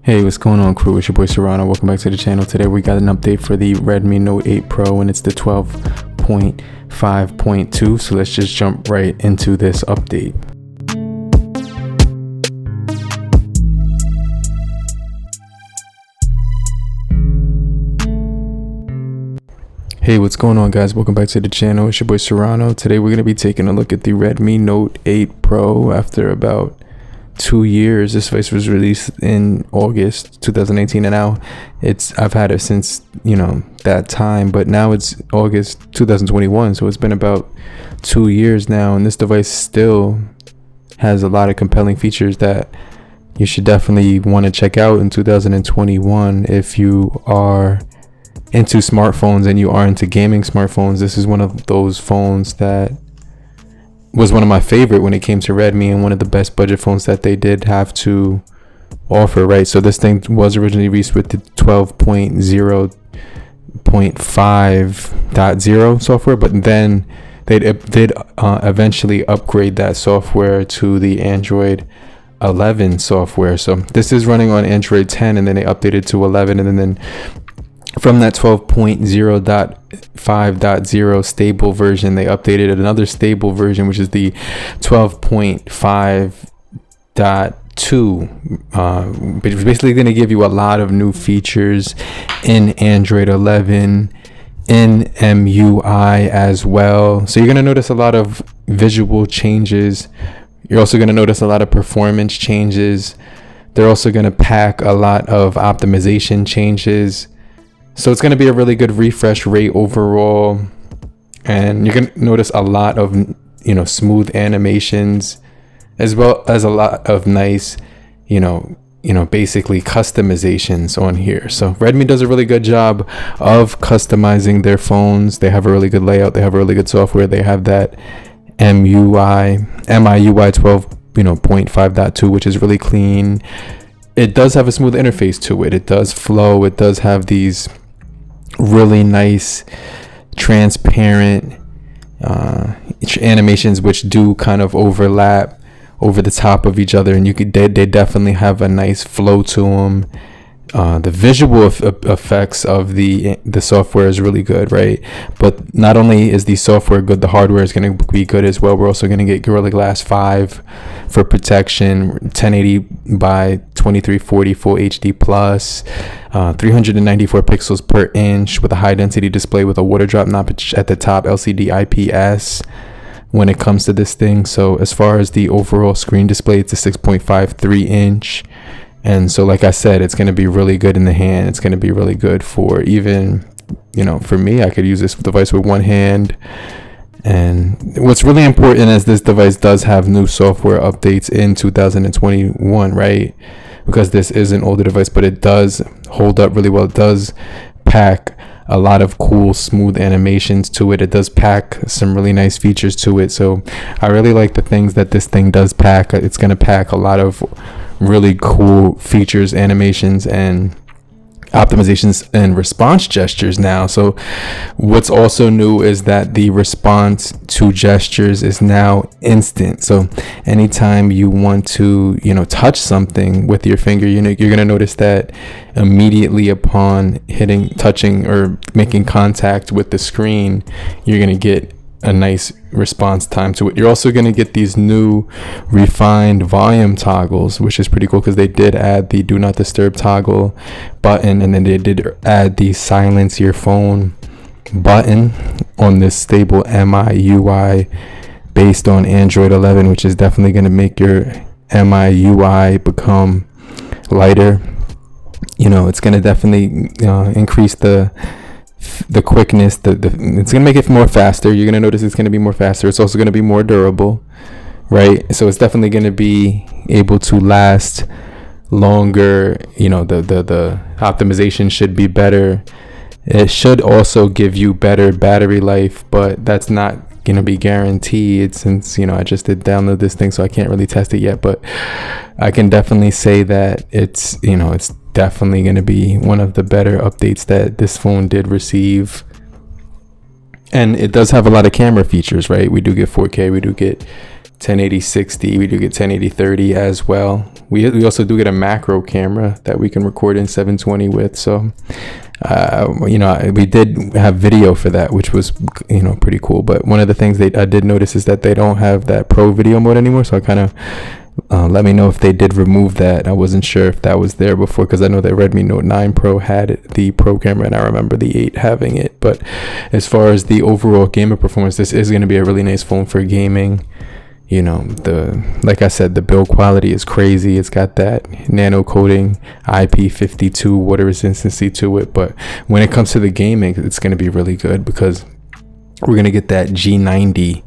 Hey, what's going on, crew? It's your boy Serrano. Welcome back to the channel. Today we got an update for the Redmi Note 8 Pro and it's the 12.5.2. So let's just jump right into this update. Hey, what's going on, guys? Welcome back to the channel. It's your boy Serrano. Today we're going to be taking a look at the Redmi Note 8 Pro after about 2 years. This device was released in August 2018, and now I've had it since that time, but now it's August 2021, so it's been about 2 years now, and this device still has a lot of compelling features that you should definitely want to check out in 2021 if you are into smartphones and you are into gaming smartphones. This is one of those phones that was one of my favorite when it came to Redmi, and one of the best budget phones that they did have to offer, right? So this thing was originally released with the 12.0.5.0 software, but then they did eventually upgrade that software to the Android 11 software. So this is running on Android 10, and then they updated to 11, and then from that 12.0.5.0 stable version, they updated another stable version, which is the 12.5.2, which is basically going to give you a lot of new features in Android 11, in MIUI as well. So you're going to notice a lot of visual changes. You're also going to notice a lot of performance changes. They're also going to pack a lot of optimization changes. So it's going to be a really good refresh rate overall, and you're going to notice a lot of smooth animations, as well as a lot of nice basically customizations on here. So Redmi does a really good job of customizing their phones. They have a really good layout, they have a really good software, they have that MIUI 12.5.2, which is really clean. It does have a smooth interface to it. It does flow. It does have these really nice transparent animations which do kind of overlap over the top of each other, and they definitely have a nice flow to them. The visual effects of the software is really good, right? But not only is the software good, the hardware is going to be good as well. We're also going to get Gorilla Glass 5 for protection, 1080 by 2340 full HD plus, 394 pixels per inch with a high density display with a water drop notch at the top, LCD IPS when it comes to this thing. So as far as the overall screen display, it's a 6.53 inch. And so, like I said, it's going to be really good in the hand. It's going to be really good for even, for me, I could use this device with one hand. And what's really important is this device does have new software updates in 2021, right? Because this is an older device, but it does hold up really well. It does pack a lot of cool, smooth animations to it. It does pack some really nice features to it. So I really like the things that this thing does pack. It's going to pack a lot of really cool features, animations, and optimizations and response gestures now. So what's also new is that the response to gestures is now instant. So anytime you want to touch something with your finger, you're going to notice that immediately upon touching or making contact with the screen, you're going to get a nice response time to it. You're also going to get these new refined volume toggles, which is pretty cool because they did add the do not disturb toggle button, and then they did add the silence your phone button on this stable MIUI based on Android 11, which is definitely going to make your MIUI become lighter. It's going to definitely increase the quickness. It's gonna make it more faster. You're gonna notice it's gonna be more faster. It's also gonna be more durable, right? So it's definitely gonna be able to last longer. The optimization should be better. It should also give you better battery life, but that's not gonna be guaranteed since I just did download this thing, so I can't really test it yet. But I can definitely say that it's definitely going to be one of the better updates that this phone did receive. And it does have a lot of camera features, right? We do get 4K, we do get 1080 60. We do get 1080 30 as well. We also do get a macro camera that we can record in 720 with. So we did have video for that, which was pretty cool. But one of the things I did notice is that they don't have that pro video mode anymore. So I kind of let me know if they did remove that. I wasn't sure if that was there before, because I know that Redmi Note 9 Pro had the pro camera, and I remember the 8 having it. But as far as the overall gamer performance, this is going to be a really nice phone for gaming. Like I said, the build quality is crazy. It's got that nano coating, IP52 water resistancy to it. But when it comes to the gaming, it's going to be really good, because we're going to get that G90T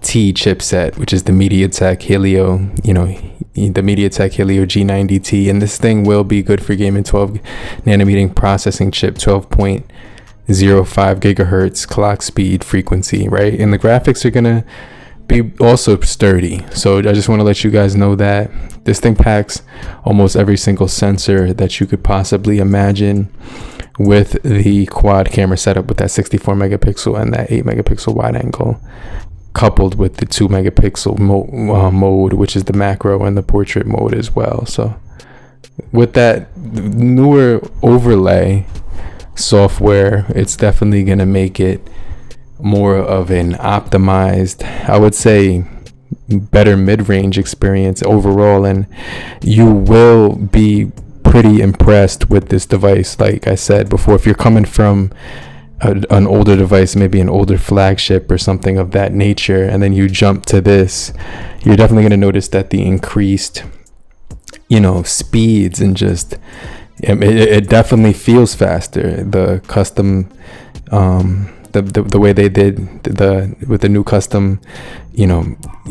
chipset, which is the MediaTek Helio, the MediaTek Helio G90T. And this thing will be good for gaming. 12 nanometer processing chip, 12.05 gigahertz clock speed frequency, right? And the graphics are going to be also sturdy. So I just want to let you guys know that this thing packs almost every single sensor that you could possibly imagine, with the quad camera setup with that 64 megapixel and that 8 megapixel wide angle, coupled with the 2 megapixel mode, which is the macro, and the portrait mode as well. So with that newer overlay software, it's definitely going to make it more of an optimized, I would say, better mid-range experience overall, and you will be pretty impressed with this device. Like I said before, if you're coming from an older device, maybe an older flagship or something of that nature, and then you jump to this, you're definitely going to notice that the increased speeds, and just it definitely feels faster. The custom the way they did with the new custom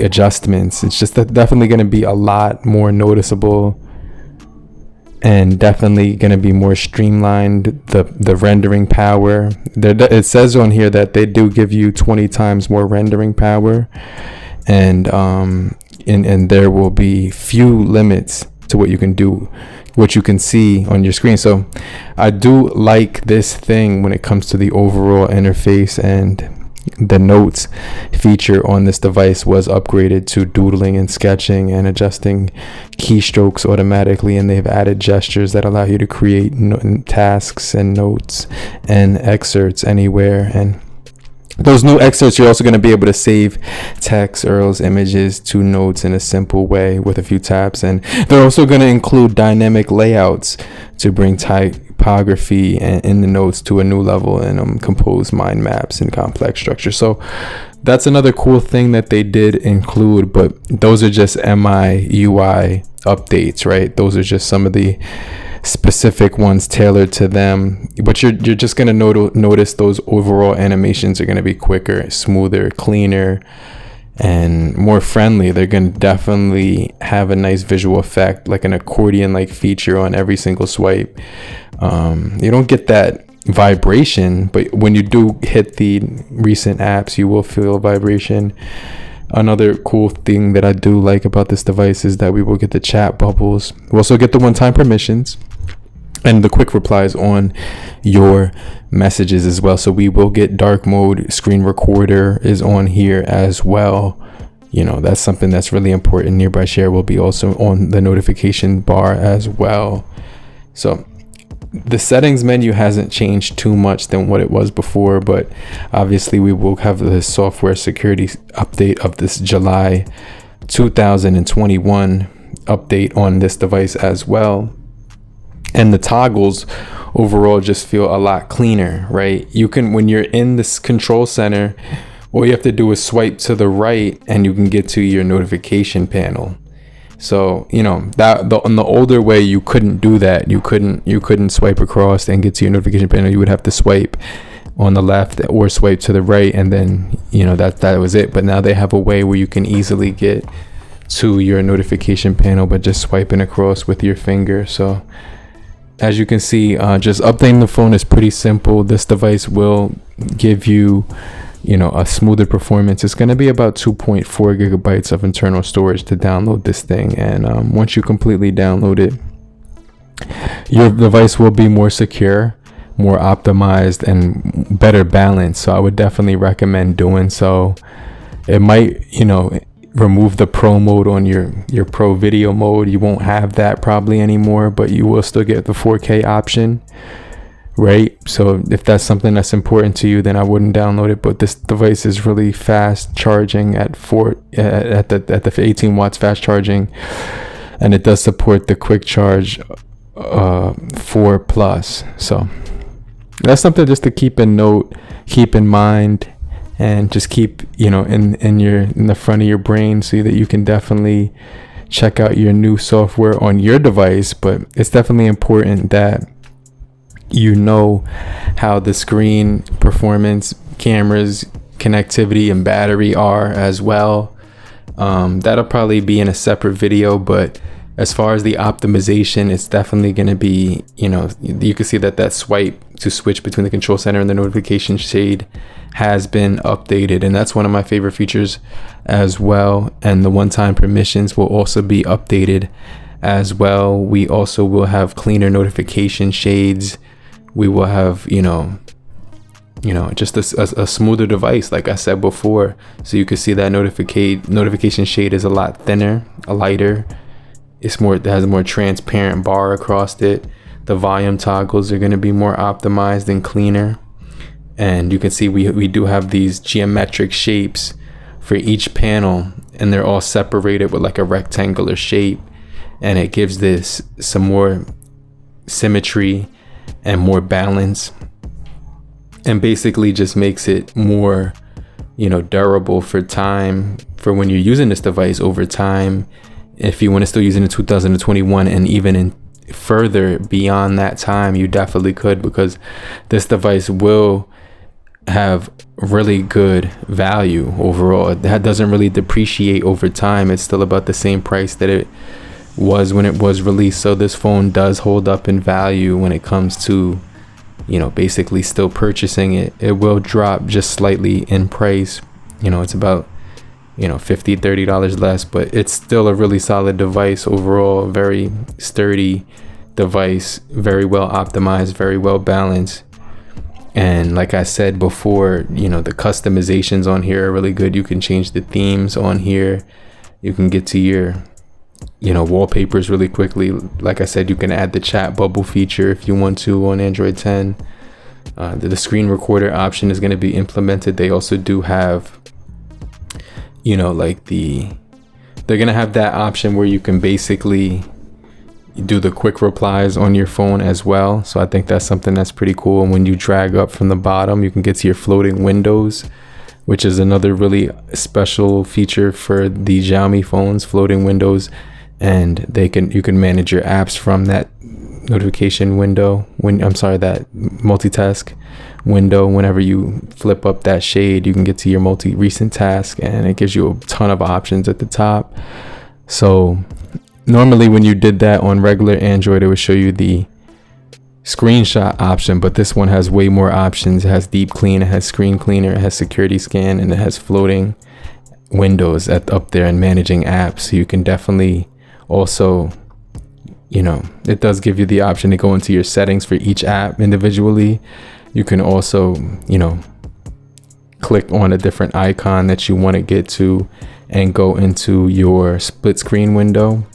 adjustments, it's just definitely going to be a lot more noticeable, and definitely going to be more streamlined. The rendering power, it says on here that they do give you 20 times more rendering power, and there will be few limits to what you can do, what you can see on your screen. So I do like this thing when it comes to the overall interface, and the notes feature on this device was upgraded to doodling and sketching and adjusting keystrokes automatically, and they've added gestures that allow you to create tasks and notes and excerpts anywhere. And those new excerpts, you're also going to be able to save text, URLs, images to notes in a simple way with a few taps. And they're also going to include dynamic layouts to bring typography in the notes to a new level, and compose mind maps and complex structure. So that's another cool thing that they did include. But those are just MIUI updates, right? Those are just some of the specific ones tailored to them, but you're just going to notice those overall animations are going to be quicker, smoother, cleaner, and more friendly. They're going to definitely have a nice visual effect, like an accordion like feature on every single swipe. You don't get that vibration, but when you do hit the recent apps, you will feel vibration. Another cool thing that I do like about this device is that we will get the chat bubbles. We'll also get the one-time permissions and the quick replies on your messages as well. So we will get dark mode. Screen recorder is on here as well. That's something that's really important. Nearby share will be also on the notification bar as well. So the settings menu hasn't changed too much than what it was before, but obviously we will have the software security update of this July 2021 update on this device as well. And the toggles overall just feel a lot cleaner, right? You can, when you're in this control center, all you have to do is swipe to the right and you can get to your notification panel. So that on the older way you couldn't do that. You couldn't swipe across and get to your notification panel. You would have to swipe on the left or swipe to the right, and then that was it. But now they have a way where you can easily get to your notification panel but just swiping across with your finger. So as you can see, just updating the phone is pretty simple. This device will give you a smoother performance. It's going to be about 2.4 gigabytes of internal storage to download this thing, and once you completely download it, your device will be more secure, more optimized, and better balanced. So I would definitely recommend doing so. It might remove the pro mode on your pro video mode. You won't have that probably anymore, but you will still get the 4K option, right? So if that's something that's important to you, then I wouldn't download it. But this device is really fast charging at the 18 watts fast charging, and it does support the quick charge 4 plus. So that's something just to keep in mind, and just keep, you know, in the front of your brain, so that you can definitely check out your new software on your device. But it's definitely important that you know how the screen performance, cameras, connectivity, and battery are as well. That'll probably be in a separate video, but as far as the optimization, it's definitely going to be, you know, you can see that swipe to switch between the control center and the notification shade has been updated, and that's one of my favorite features as well. And the one-time permissions will also be updated as well. We also will have cleaner notification shades. We will have, you know, just a smoother device, like I said before. So you can see that notification shade is a lot thinner, a lighter. It has a more transparent bar across it. The volume toggles are going to be more optimized and cleaner. And you can see we do have these geometric shapes for each panel, and they're all separated with like a rectangular shape, and it gives this some more symmetry and more balance, and basically just makes it more, you know, durable for time, for when you're using this device over time. If you want to still use it in 2021 and even in further beyond that time, you definitely could, because this device will have really good value overall. That doesn't really depreciate over time. It's still about the same price that it was when it was released. So this phone does hold up in value when it comes to, you know, basically still purchasing it. It will drop just slightly in price. You know, it's about, you know, $50-$30 less, but it's still a really solid device overall. Very sturdy device, very well optimized, very well balanced. And like I said before, you know, the customizations on here are really good. You can change the themes on here. You can get to your, you know, wallpapers really quickly. Like I said, you can add the chat bubble feature if you want to on Android 10. The screen recorder option is going to be implemented. They also do have, you know, like they're going to have that option where you can basically do the quick replies on your phone as well. So I think that's something that's pretty cool. And when you drag up from the bottom, you can get to your floating windows, which is another really special feature for the Xiaomi phones, floating windows. And you can manage your apps from that notification window, that multitask window. Whenever you flip up that shade, you can get to your recent task, and it gives you a ton of options at the top. So normally when you did that on regular Android, it would show you the screenshot option, but this one has way more options. It has deep clean, it has screen cleaner, it has security scan, and it has floating windows up there and managing apps. So you can definitely also, you know, it does give you the option to go into your settings for each app individually. You can also, you know, click on a different icon that you want to get to and go into your split screen window.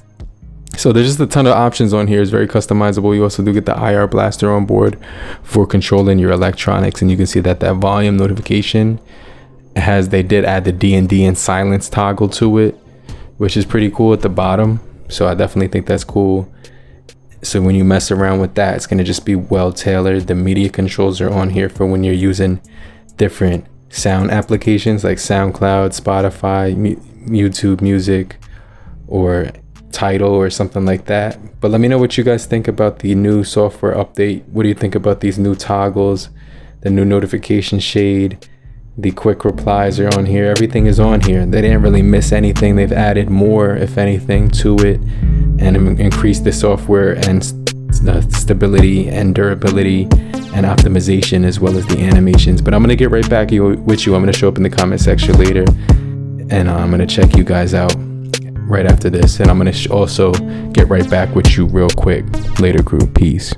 So there's just a ton of options on here. It's very customizable. You also do get the IR blaster on board for controlling your electronics, and you can see that volume notification they did add the D&D and silence toggle to it, which is pretty cool at the bottom. So I definitely think that's cool. So when you mess around with that, it's going to just be well tailored. The media controls are on here for when you're using different sound applications like SoundCloud, Spotify, YouTube Music, or Tidal or something like that. But let me know what you guys think about the new software update. What do you think about these new toggles, the new notification shade? The quick replies are on here. Everything is on here. They didn't really miss anything. They've added more, if anything, to it, and increased the software and stability and durability and optimization, as well as the animations. But I'm gonna get right back with you. I'm gonna show up in the comment section later, and I'm gonna check you guys out right after this, and I'm gonna also get right back with you real quick later, crew. Peace.